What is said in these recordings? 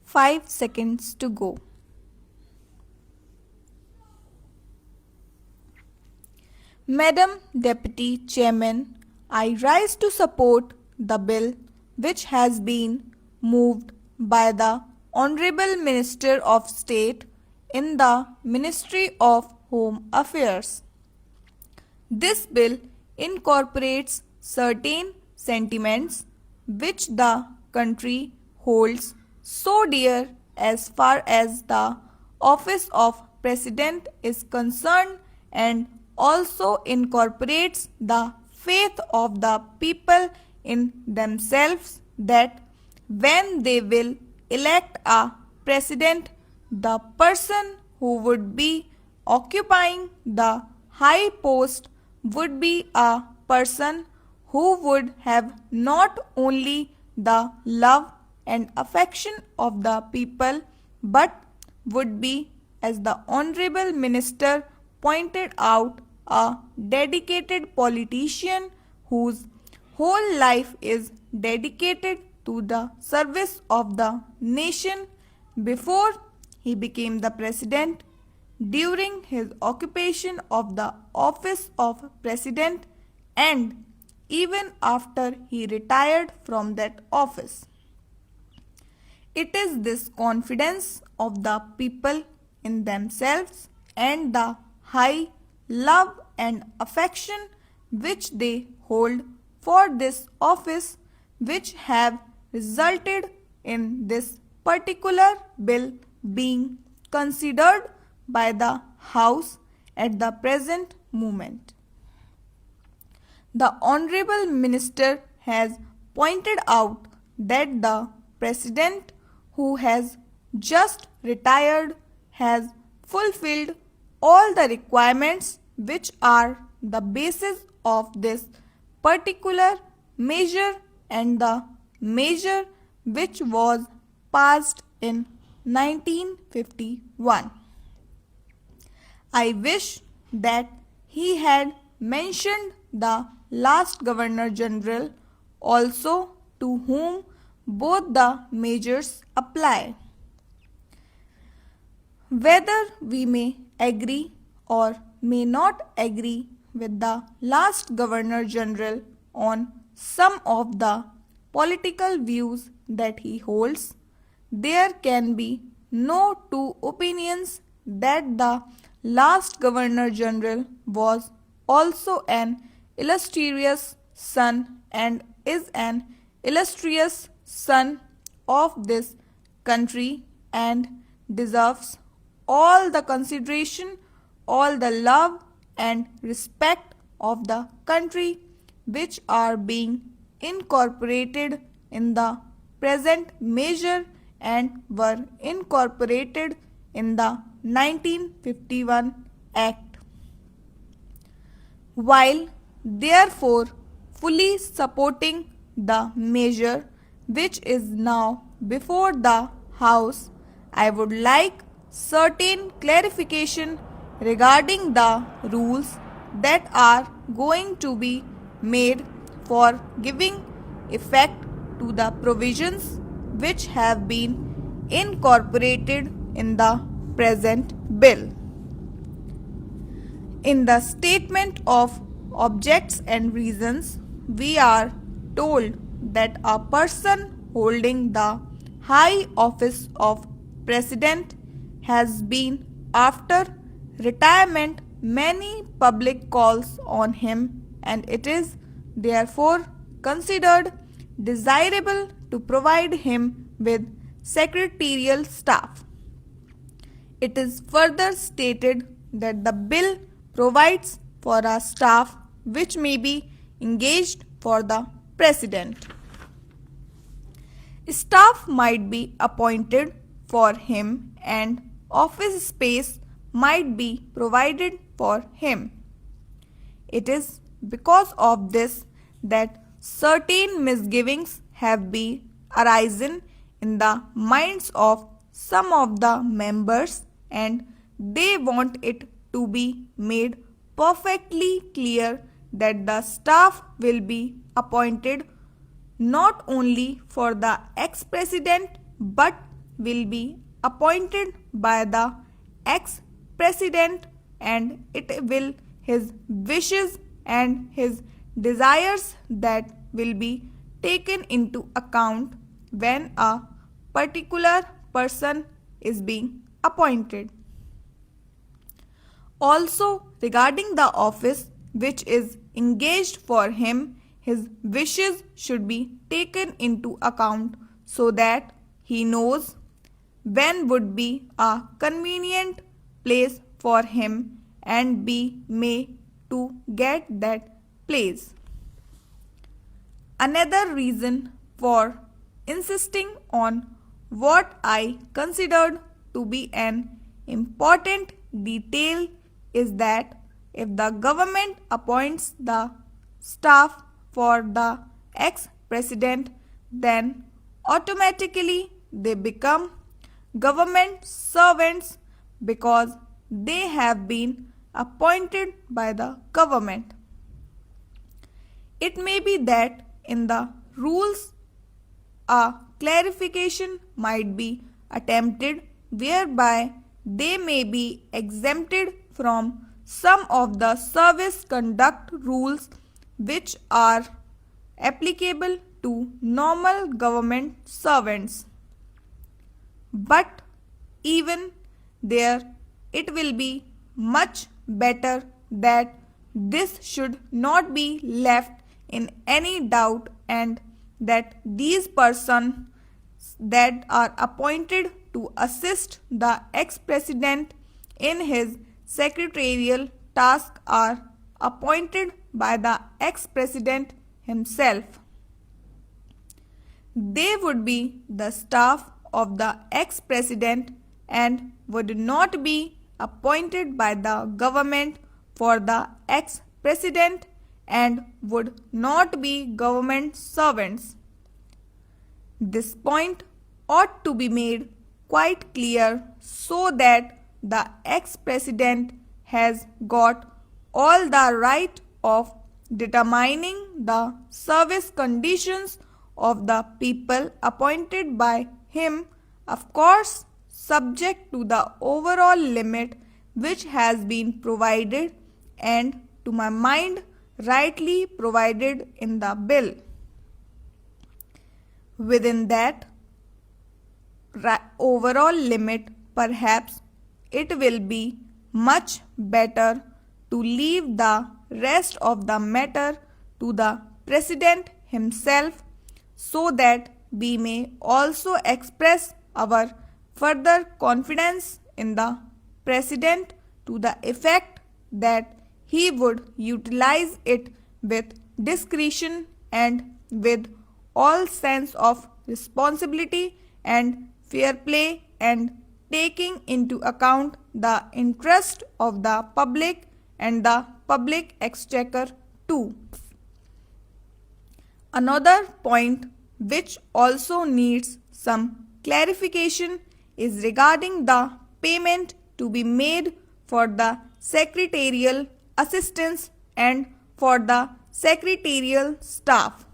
5 seconds to go. Madam Deputy Chairman, I rise to support the bill which has been moved by the Honorable Minister of State in the Ministry of Home Affairs. This bill incorporates certain sentiments which the country holds so dear as far as the office of President is concerned, and also incorporates the faith of the people in themselves that when they will elect a president, the person who would be occupying the high post would be a person who would have not only the love and affection of the people but would be, as the Honorable Minister pointed out, a dedicated politician whose whole life is dedicated to the service of the nation before he became the president, during his occupation of the office of president, and even after he retired from that office. It is this confidence of the people in themselves and the high love and affection which they hold for this office which have resulted in this particular bill being considered by the House at the present moment. The Honorable Minister has pointed out that the President who has just retired has fulfilled all the requirements which are the basis of this particular measure, and the measure which was passed in 1951. I wish that he had mentioned the last Governor General also, to whom both the measures apply. Whether we may agree or may not agree with the last Governor General on some of the political views that he holds, there can be no two opinions that the last Governor General was also an illustrious son and is an illustrious son of this country and deserves all the consideration, all the love and respect of the country which are being incorporated in the present measure and were incorporated in the 1951 Act. While therefore fully supporting the measure which is now before the House, I would like certain clarification regarding the rules that are going to be made for giving effect to the provisions which have been incorporated in the present bill. In the statement of objects and reasons, we are told that a person holding the high office of president has been, after retirement, many public calls on him, and it is therefore considered desirable to provide him with secretarial staff. It is further stated that the bill provides for a staff which may be engaged for the president. Staff might be appointed for him and office space might be provided for him. It is because of this that certain misgivings have been arisen in the minds of some of the members, and they want it to be made perfectly clear that the staff will be appointed not only for the ex-president but will be appointed by the ex-president, and it will his wishes and his desires that will be taken into account when a particular person is being appointed. Also, regarding the office which is engaged for him, his wishes should be taken into account so that he knows when would be a convenient place for him and be made to get that place. Another reason for insisting on what I considered to be an important detail is that if the government appoints the staff for the ex-president, then automatically they become government servants because they have been appointed by the government. It may be that in the rules a clarification might be attempted whereby they may be exempted from some of the service conduct rules which are applicable to normal government servants. But even there, it will be much better that this should not be left in any doubt, and that these persons that are appointed to assist the ex-president in his secretarial task are appointed by the ex-president himself. They would be the staff of the ex-president and would not be appointed by the government for the ex-president and would not be government servants. This point ought to be made quite clear so that the ex-president has got all the right of determining the service conditions of the people appointed by him, of course subject to the overall limit which has been provided and, to my mind, rightly provided in the bill. Within that overall limit, perhaps it will be much better to leave the rest of the matter to the president himself so that we may also express our further confidence in the president to the effect that he would utilize it with discretion and with all sense of responsibility and fair play, and taking into account the interest of the public and the public exchequer too. Another point which also needs some clarification is regarding the payment to be made for the secretarial assistants and for the secretarial staff.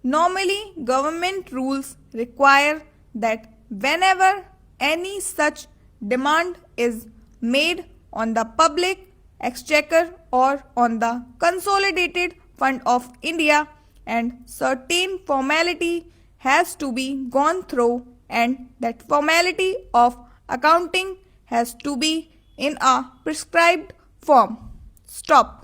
Normally, government rules require that whenever any such demand is made on the public exchequer or on the consolidated fund of India, and certain formality has to be gone through, and that formality of accounting has to be in a prescribed form. Stop.